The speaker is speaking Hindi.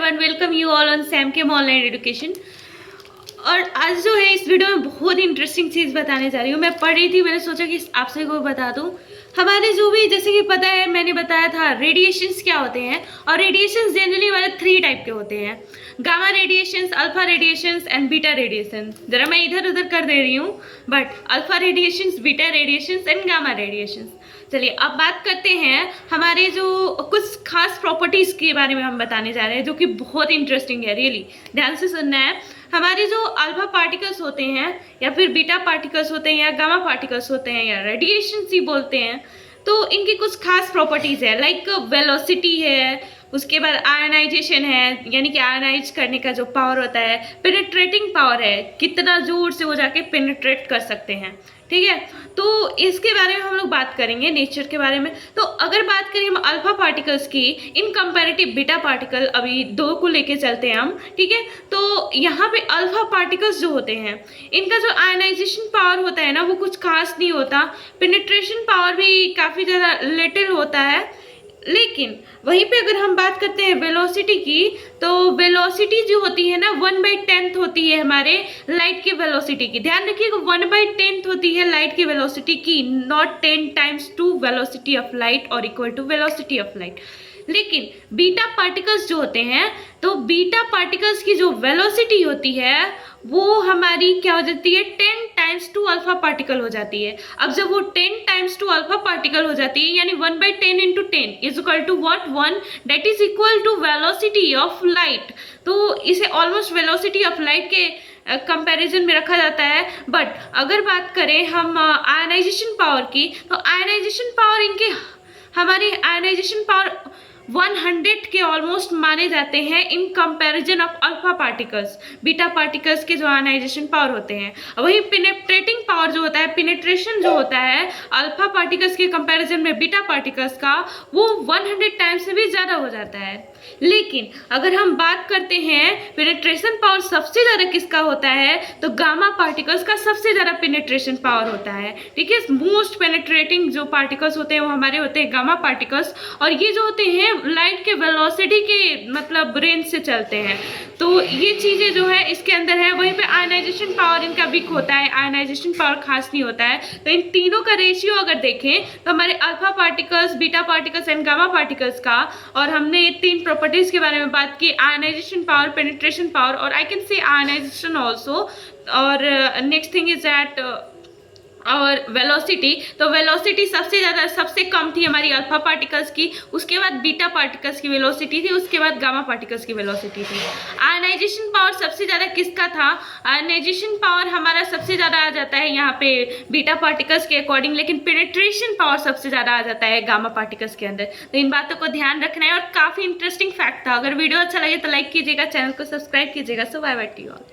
Everyone, welcome you all on सैमकेम ऑनलाइन एजुकेशन। और आज जो है इस वीडियो में बहुत ही इंटरेस्टिंग चीज़ बताने जा रही हूँ। मैं पढ़ रही थी, मैंने सोचा कि आपसे को बता दूँ। हमारे जो भी जैसे कि पता है, मैंने बताया था रेडिएशंस क्या होते हैं। और रेडिएशंस जनरली हमारे 3 टाइप के होते हैं, gamma radiations, alpha radiations and beta radiations. जरा मैं इधर उधर कर दे रही हूँ, but alpha radiations, beta radiations and gamma radiations. चलिए अब बात करते हैं हमारे जो कुछ खास प्रॉपर्टीज़ के बारे में हम बताने जा रहे हैं, जो कि बहुत इंटरेस्टिंग है। रियली ध्यान से सुनना है। हमारे जो अल्फा पार्टिकल्स होते हैं या फिर बीटा पार्टिकल्स होते हैं या गामा पार्टिकल्स होते हैं या रेडिएशन ही बोलते हैं, तो इनकी कुछ खास प्रॉपर्टीज़ है। लाइक वेलोसिटी है, उसके बाद आयनाइजेशन है, यानी कि आयनाइज करने का जो पावर होता है, पेनिट्रेटिंग पावर है, कितना जोर से वो जाके पेनिट्रेट कर सकते हैं। ठीक है, तो इसके बारे में हम लोग बात करेंगे, नेचर के बारे में। तो अगर बात करें हम अल्फा पार्टिकल्स की इन कंपैरेटिव बीटा पार्टिकल, अभी 2 को लेके चलते हैं हम। ठीक है, तो यहाँ पे अल्फा पार्टिकल्स जो होते हैं, इनका जो आयनाइजेशन पावर होता है ना, वो कुछ खास नहीं होता। पेनिट्रेशन पावर भी काफ़ी ज़्यादा लिटिल होता है। लेकिन वहीं पे अगर हम बात करते हैं वेलोसिटी की, तो वेलोसिटी जो होती है ना, 1/10 होती है हमारे लाइट की वेलोसिटी की। ध्यान रखिएगा, 1/10 होती है लाइट की वेलोसिटी की, not 10 times to velocity of light और equal to velocity of light. लेकिन बीटा पार्टिकल्स जो होते हैं, तो बीटा पार्टिकल्स की जो वेलोसिटी होती है वो हमारी क्या हो जाती है, 10 टाइम्स टू अल्फा पार्टिकल हो जाती है। अब जब वो 10 टाइम्स टू अल्फा पार्टिकल हो जाती है, यानी 1/10 into 10 is equal to what, 1, that is equal to velocity of light. तो इसे ऑलमोस्ट वेलोसिटी ऑफ लाइट के कंपैरिजन में रखा जाता है। बट अगर बात करें हम आयनाइजेशन पावर की, तो आयनाइजेशन पावर इनके हमारी आयनाइजेशन पावर 100 के ऑलमोस्ट माने जाते हैं in comparison of alpha particles. Beta particles के जो आयनाइजेशन पावर होते हैं, वही पेनिट्रेटिंग पावर जो होता है, पेनिट्रेशन जो होता है अल्फा पार्टिकल्स के कंपैरिजन में बीटा पार्टिकल्स का, वो 100 टाइम्स से भी ज़्यादा हो जाता है। लेकिन अगर हम बात करते हैं पेनिट्रेशन पावर सबसे ज़्यादा किसका होता है, तो गामा पार्टिकल्स का सबसे ज़्यादा पेनिट्रेशन पावर होता है। ठीक है, मोस्ट पेनिट्रेटिंग जो पार्टिकल्स होते हैं वो हमारे होते हैं गामा पार्टिकल्स। और ये जो होते हैं लाइट के वेलोसिटी के मतलब रेंज से चलते हैं। तो ये चीज़ें जो है इसके अंदर है। वहीं पे आयनाइजेशन पावर इनका वीक होता है, आयनाइजेशन पावर खास नहीं होता है। तो इन तीनों का रेशियो अगर देखें तो हमारे alpha particles, beta particles and gamma particles का, और हमने 3 प्रॉपर्टीज़ के बारे में बात की, आयनाइजेशन पावर, पेनिट्रेशन पावर और I can say ionization also. और नेक्स्ट थिंग इज दैट और वेलोसिटी। तो वेलोसिटी सबसे ज़्यादा, सबसे कम थी हमारी अल्फा पार्टिकल्स की, उसके बाद बीटा पार्टिकल्स की वेलोसिटी थी, उसके बाद गामा पार्टिकल्स की वेलोसिटी थी। आयनाइजेशन पावर सबसे ज़्यादा किसका था, आयनाइजेशन पावर हमारा सबसे ज़्यादा आ जाता है यहाँ पे बीटा पार्टिकल्स के अकॉर्डिंग, लेकिन पेनिट्रेशन पावर सबसे ज़्यादा आ जाता है गामा पार्टिकल्स के अंदर। तो इन बातों को ध्यान रखना है। और काफ़ी इंटरेस्टिंग फैक्ट था। अगर वीडियो अच्छा लगे तो लाइक कीजिएगा, चैनल को सब्सक्राइब कीजिएगा। So bye bye to you all.